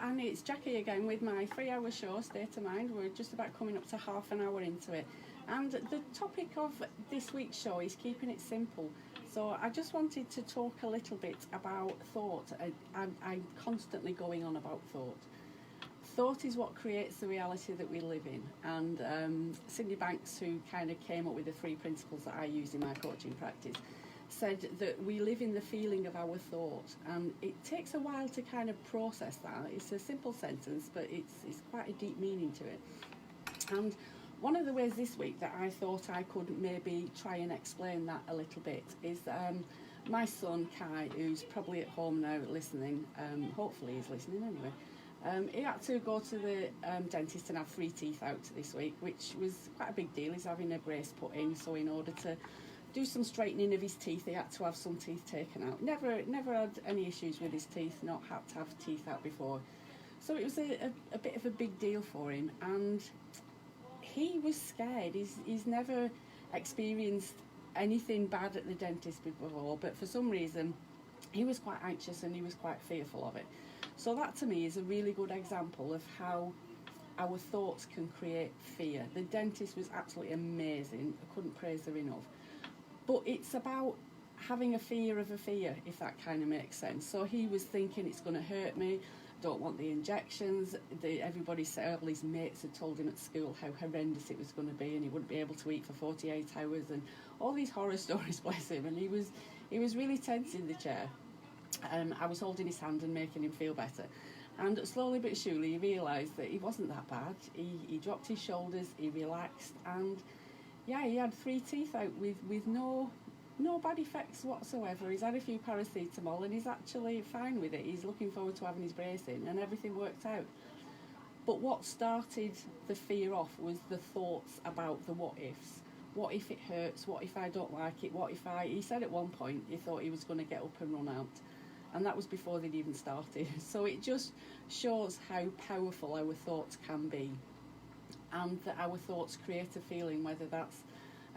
and it's Jackie again with my 3-hour show, State of Mind. We're just about coming up to half an hour into it. And the topic of this week's show is keeping it simple. So I just wanted to talk a little bit about thought. I'm constantly going on about thought. Thought is what creates the reality that we live in. And Cindy Banks, who kind of came up with the 3 principles that I use in my coaching practice, said that we live in the feeling of our thought, and it takes a while to kind of process that. It's a simple sentence, but it's quite a deep meaning to it. And one of the ways this week that I thought I could maybe try and explain that a little bit is my son Kai, who's probably at home now listening, hopefully he's listening anyway, he had to go to the dentist and have 3 teeth out this week, which was quite a big deal. He's having a brace put in, so in order to do some straightening of his teeth, he had to have some teeth taken out. Never had any issues with his teeth, not had to have teeth out before. So it was a bit of a big deal for him, and he was scared. He's never experienced anything bad at the dentist before, but for some reason he was quite anxious and he was quite fearful of it. So that to me is a really good example of how our thoughts can create fear. The dentist was absolutely amazing. I couldn't praise her enough. But it's about having a fear of a fear, if that kind of makes sense. So he was thinking, it's going to hurt me, don't want the injections. Everybody said, all his mates had told him at school how horrendous it was going to be, and he wouldn't be able to eat for 48 hours, and all these horror stories, bless him. And he was really tense in the chair. I was holding his hand and making him feel better. And slowly but surely he realised that he wasn't that bad. He dropped his shoulders, he relaxed, and yeah, he had 3 teeth out with no bad effects whatsoever. He's had a few paracetamol and he's actually fine with it. He's looking forward to having his brace in, and everything worked out. But what started the fear off was the thoughts about the what ifs. What if it hurts? What if I don't like it? What if he said at one point he thought he was going to get up and run out. And that was before they'd even started. So it just shows how powerful our thoughts can be. And that our thoughts create a feeling, whether that's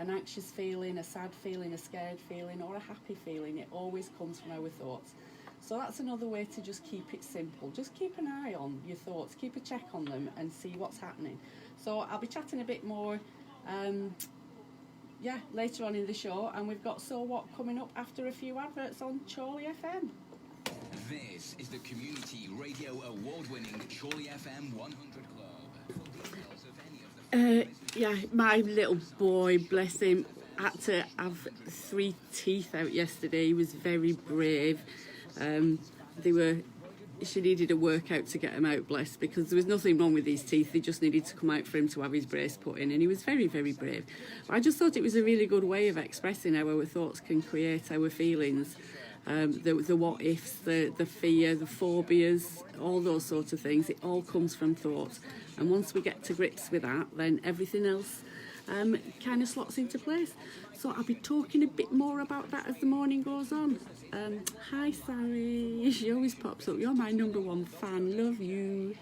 an anxious feeling, a sad feeling, a scared feeling, or a happy feeling. It always comes from our thoughts. So that's another way to just keep it simple. Just keep an eye on your thoughts, keep a check on them and see what's happening. So I'll be chatting a bit more later on in the show, and we've got So What coming up after a few adverts on Chorley FM. This is the community radio award-winning Chorley FM 100 Club. For details of any of the My little boy, bless him, had to have 3 teeth out yesterday. He was very brave. She needed a workout to get him out, bless, because there was nothing wrong with his teeth. They just needed to come out for him to have his brace put in, and he was very, very brave. But I just thought it was a really good way of expressing how our thoughts can create our feelings. The what ifs, the fear, the phobias, all those sorts of things, it all comes from thoughts. And once we get to grips with that, then everything else kind of slots into place. So I'll be talking a bit more about that as the morning goes on. Hi Sally, she always pops up. You're my #1 fan, love you.